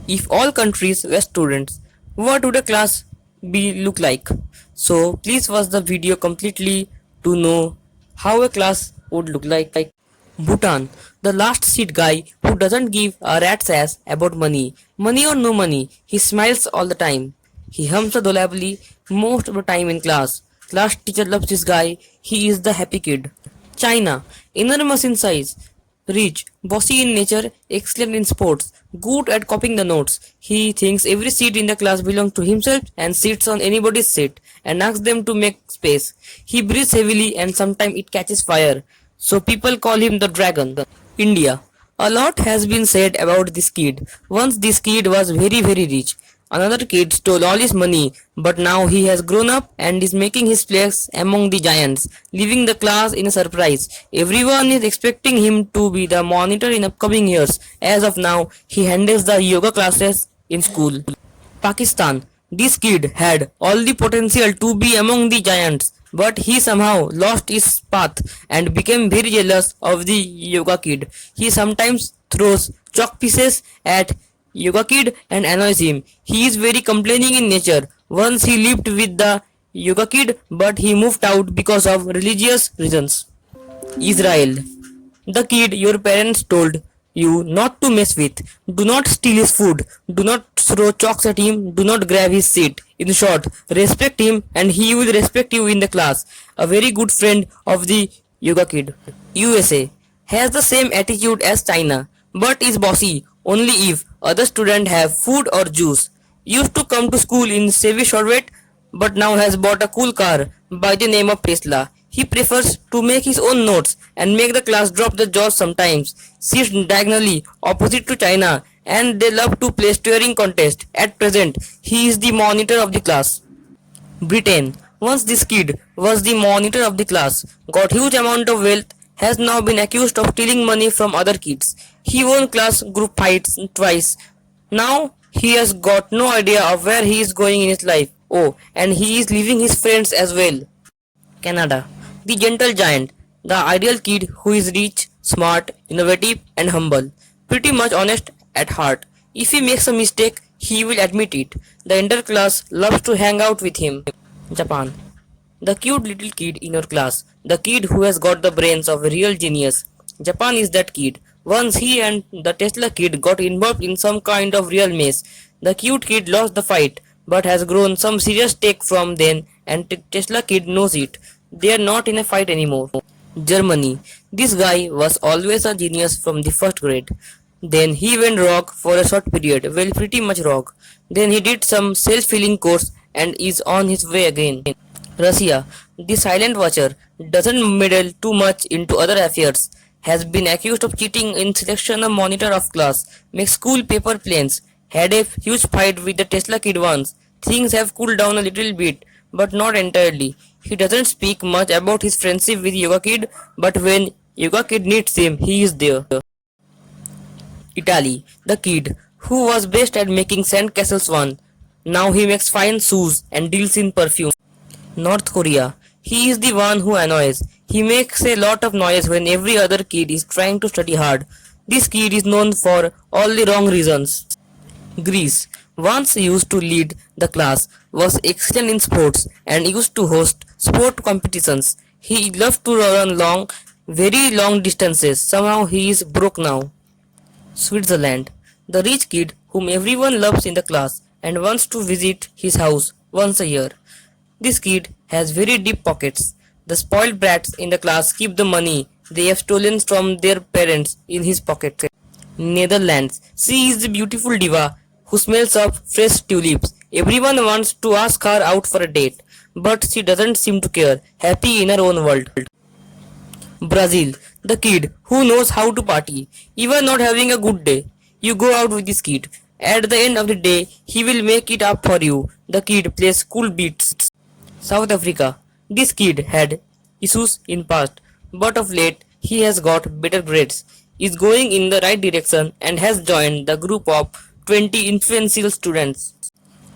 If all countries were students, what would a class be look like? So please watch the video completely to know how a class would look like. Bhutan, the last seat guy who doesn't give a rat's ass about money. Money or no money, he smiles all the time. He hums adorably most of the time in class. Class teacher loves this guy, he is the happy kid. China, enormous in size, rich, bossy in nature, excellent in sports, good at copying the notes. He thinks every seat in the class belongs to himself and sits on anybody's seat and asks them to make space. He breathes heavily and sometimes it catches fire. So people call him the dragon. India. A lot has been said about this kid. Once this kid was very rich. Another kid stole all his money, but now he has grown up and is making his place among the giants, leaving the class in a surprise. Everyone is expecting him to be the monitor in upcoming years. As of now, he handles the yoga classes in school. Pakistan. This kid had all the potential to be among the giants, but he somehow lost his path and became very jealous of the yoga kid. He sometimes throws chalk pieces at yoga kid and annoys him. He is very complaining in nature. Once he lived with the yoga kid, but he moved out because of religious reasons. Israel. The kid your parents told you not to mess with. Do not steal his food. Do not throw chalks at him. Do not grab his seat. In short, respect him and he will respect you in the class. A very good friend of the yoga kid. USA has the same attitude as China but is bossy only if other students have food or juice. Used to come to school in Chevy Chevrolet but now has bought a cool car by the name of Tesla. He prefers to make his own notes and make the class drop the jaws sometimes. Sits diagonally opposite to China and they love to play steering contest. At present, he is the monitor of the class. Britain. Once this kid was the monitor of the class, got huge amount of wealth, has now been accused of stealing money from other kids. He won class group fights twice. Now he has got no idea of where he is going in his life. Oh, and he is leaving his friends as well. Canada. The gentle giant, the ideal kid who is rich, smart, innovative, and humble. Pretty much honest at heart. If he makes a mistake, he will admit it. The entire class loves to hang out with him. Japan. The cute little kid in your class, the kid who has got the brains of a real genius. Japan is that kid. Once he and the Tesla kid got involved in some kind of real mess. The cute kid lost the fight, but has grown some serious take from then, and Tesla kid knows it. They are not in a fight anymore. Germany. This guy was always a genius from the first grade. Then he went rogue for a short period, well, pretty much rogue. Then he did some self-healing course and is on his way again. Russia, the silent watcher, doesn't meddle too much into other affairs, has been accused of cheating in selection of monitor of class, makes school paper planes, had a huge fight with the Tesla kid once. Things have cooled down a little bit, but not entirely. He doesn't speak much about his friendship with Yoga Kid, but when Yoga Kid needs him, he is there. Italy, the kid who was best at making sandcastles one. Now he makes fine shoes and deals in perfume. North Korea, he is the one who annoys. He makes a lot of noise when every other kid is trying to study hard. This kid is known for all the wrong reasons. Greece, once used to lead the class, was excellent in sports and used to host sport competitions. He loved to run very long distances. Somehow he is broke now. Switzerland, the rich kid whom everyone loves in the class and wants to visit his house once a year. This kid has very deep pockets. The spoiled brats in the class keep the money they have stolen from their parents in his pocket. Netherlands, she is the beautiful diva who smells of fresh tulips. Everyone wants to ask her out for a date, but she doesn't seem to care, happy in her own world. Brazil, the kid who knows how to party, even not having a good day. You go out with this kid. At the end of the day, he will make it up for you. The kid plays cool beats. South Africa, this kid had issues in past, but of late he has got better grades, is going in the right direction and has joined the group of 20 influential students.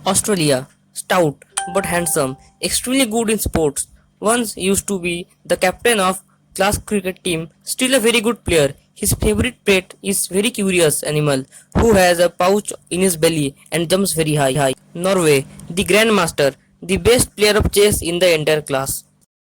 Australia, stout but handsome, extremely good in sports, once used to be the captain of class cricket team, still a very good player. His favorite pet is very curious animal who has a pouch in his belly and jumps very high. Norway, the grandmaster, the best player of chess in the entire class.